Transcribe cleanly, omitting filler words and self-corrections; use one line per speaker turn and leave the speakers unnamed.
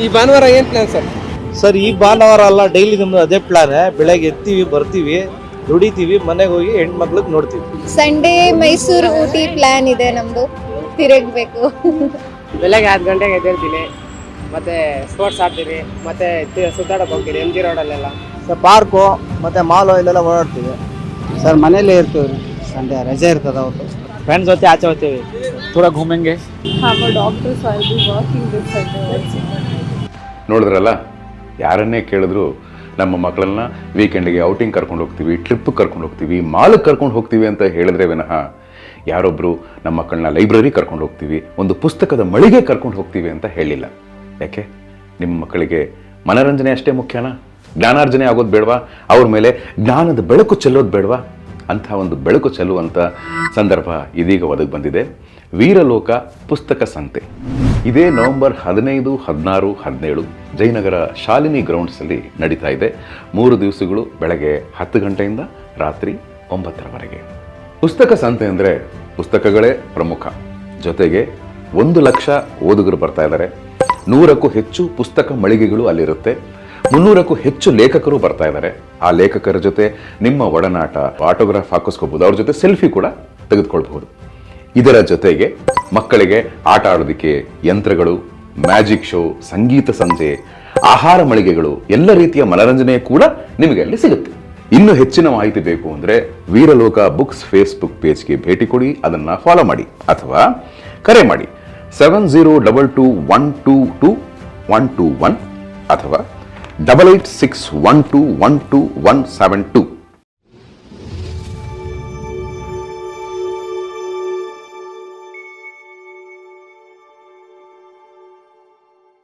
ಈ ಭಾನುವಾರ ಏನು ಪ್ಲಾನ್ ಸರ್?
ಸರ್ ಈ ಭಾನುವಾರ ಅಲ್ಲ, ಡೈಲಿ ನಮ್ದು ಅದೇ ಪ್ಲಾನ್. ಬೆಳಗ್ಗೆ ಎತ್ತೀವಿ, ಬರ್ತೀವಿ, ದುಡಿತೀವಿ, ಮನೆಗೆ ಹೋಗಿ ಹೆಣ್ಮಕ್ಳಿಗೆ ನೋಡ್ತೀವಿ.
ಸಂಡೇ ಮೈಸೂರು ಊಟಿ ಪ್ಲಾನ್ ಇದೆ ನಮ್ದು, ತಿರುಗಬೇಕು.
ಬೆಳಗ್ಗೆ 10 ಗಂಟೆಗೆ ಎದ್ದೇಳ್ತೀನಿ, ಮತ್ತೆ ಸ್ಪೋರ್ಟ್ಸ್ ಆಡ್ತೀವಿ, ಮತ್ತೆ ಸುತ್ತಾಡಕ್ಕೆ ಹೋಗ್ತೀವಿ MG ರೋಡಲ್ಲೆಲ್ಲ.
ಸರ್ ಪಾರ್ಕು ಮತ್ತು ಮಾಲು ಇಲ್ಲೆಲ್ಲ ಓಡಾಡ್ತೀವಿ.
ಸರ್ ಮನೇಲೇ ಇರ್ತೀವಿ ರೀ, ಸಂಡೇ ರಜೆ ಇರ್ತದೆ ಅವತ್ತು.
ಫ್ರೆಂಡ್ಸ್ ಜೊತೆ ಆಚೆ ಹೋಗ್ತೀವಿ, ಥೋड़ा घूमेंगे.
I'm a doctor, so I'll be working this Sunday also.
ನೋಡಿದ್ರಲ್ಲ, ಯಾರನ್ನೇ ಕೇಳಿದ್ರು ನಮ್ಮ ಮಕ್ಕಳನ್ನ ವೀಕೆಂಡ್ಗೆ ಔಟಿಂಗ್ ಕರ್ಕೊಂಡು ಹೋಗ್ತೀವಿ, ಟ್ರಿಪ್ ಕರ್ಕೊಂಡು ಹೋಗ್ತೀವಿ, ಮಾಲ್ಗೆ ಕರ್ಕೊಂಡು ಹೋಗ್ತೀವಿ ಅಂತ ಹೇಳಿದ್ರೆ ವಿನಃ ಯಾರೊಬ್ಬರು ನಮ್ಮ ಮಕ್ಕಳನ್ನ ಲೈಬ್ರರಿ ಕರ್ಕೊಂಡು ಹೋಗ್ತೀವಿ, ಒಂದು ಪುಸ್ತಕದ ಮಳಿಗೆ ಕರ್ಕೊಂಡು ಹೋಗ್ತೀವಿ ಅಂತ ಹೇಳಿಲ್ಲ. ಯಾಕೆ? ನಿಮ್ಮ ಮಕ್ಕಳಿಗೆ ಮನರಂಜನೆ ಅಷ್ಟೇ ಮುಖ್ಯನಾ? ಜ್ಞಾನಾರ್ಜನೆ ಆಗೋದು ಬೇಡವಾ? ಅವ್ರ ಮೇಲೆ ಜ್ಞಾನದ ಬೆಳಕು ಚೆಲ್ಲೋದು ಬೇಡವಾ? ಅಂಥ ಒಂದು ಬೆಳಕು ಚೆಲ್ಲುವಂಥ ಸಂದರ್ಭ ಇದೀಗ ಒದಗಿ ಬಂದಿದೆ. ವೀರಲೋಕ ಪುಸ್ತಕ ಸಂತೆ ಇದೇ ನವೆಂಬರ್ 15, 16, 17 ಜಯನಗರ ಶಾಲಿನಿ ಗ್ರೌಂಡ್ಸಲ್ಲಿ ನಡೀತಾ ಇದೆ. 3 ದಿವಸಗಳು ಬೆಳಗ್ಗೆ 10 ಗಂಟೆಯಿಂದ ರಾತ್ರಿ 9ರವರೆಗೆ. ಪುಸ್ತಕ ಸಂತೆ ಅಂದರೆ ಪುಸ್ತಕಗಳೇ ಪ್ರಮುಖ. ಜೊತೆಗೆ 1 ಲಕ್ಷ ಓದುಗರು ಬರ್ತಾ ಇದ್ದಾರೆ. 100ಕ್ಕೂ ಹೆಚ್ಚು ಪುಸ್ತಕ ಮಳಿಗೆಗಳು ಅಲ್ಲಿರುತ್ತೆ. 300ಕ್ಕೂ ಹೆಚ್ಚು ಲೇಖಕರು ಬರ್ತಾ ಇದ್ದಾರೆ. ಆ ಲೇಖಕರ ಜೊತೆ ನಿಮ್ಮ ಒಡನಾಟ, ಆಟೋಗ್ರಾಫ್ ಹಾಕಿಸ್ಕೋಬಹುದು, ಅವ್ರ ಜೊತೆ ಸೆಲ್ಫಿ ಕೂಡ ತೆಗೆದುಕೊಳ್ಬಹುದು. ಇದರ ಜೊತೆಗೆ ಮಕ್ಕಳಿಗೆ ಆಟ ಆಡೋದಕ್ಕೆ ಯಂತ್ರಗಳು, ಮ್ಯಾಜಿಕ್ ಶೋ, ಸಂಗೀತ ಸಂಜೆ, ಆಹಾರ ಮಳಿಗೆಗಳು, ಎಲ್ಲ ರೀತಿಯ ಮನರಂಜನೆ ಕೂಡ ನಿಮಗೆ ಅಲ್ಲಿ ಸಿಗುತ್ತೆ. ಇನ್ನು ಹೆಚ್ಚಿನ ಮಾಹಿತಿ ಬೇಕು ಅಂದರೆ ವೀರಲೋಕ ಬುಕ್ಸ್ ಫೇಸ್ಬುಕ್ ಪೇಜ್ಗೆ ಭೇಟಿ ಕೊಡಿ, ಅದನ್ನು ಫಾಲೋ ಮಾಡಿ ಅಥವಾ ಕರೆ ಮಾಡಿ 7022122121 ಅಥವಾ 8861212172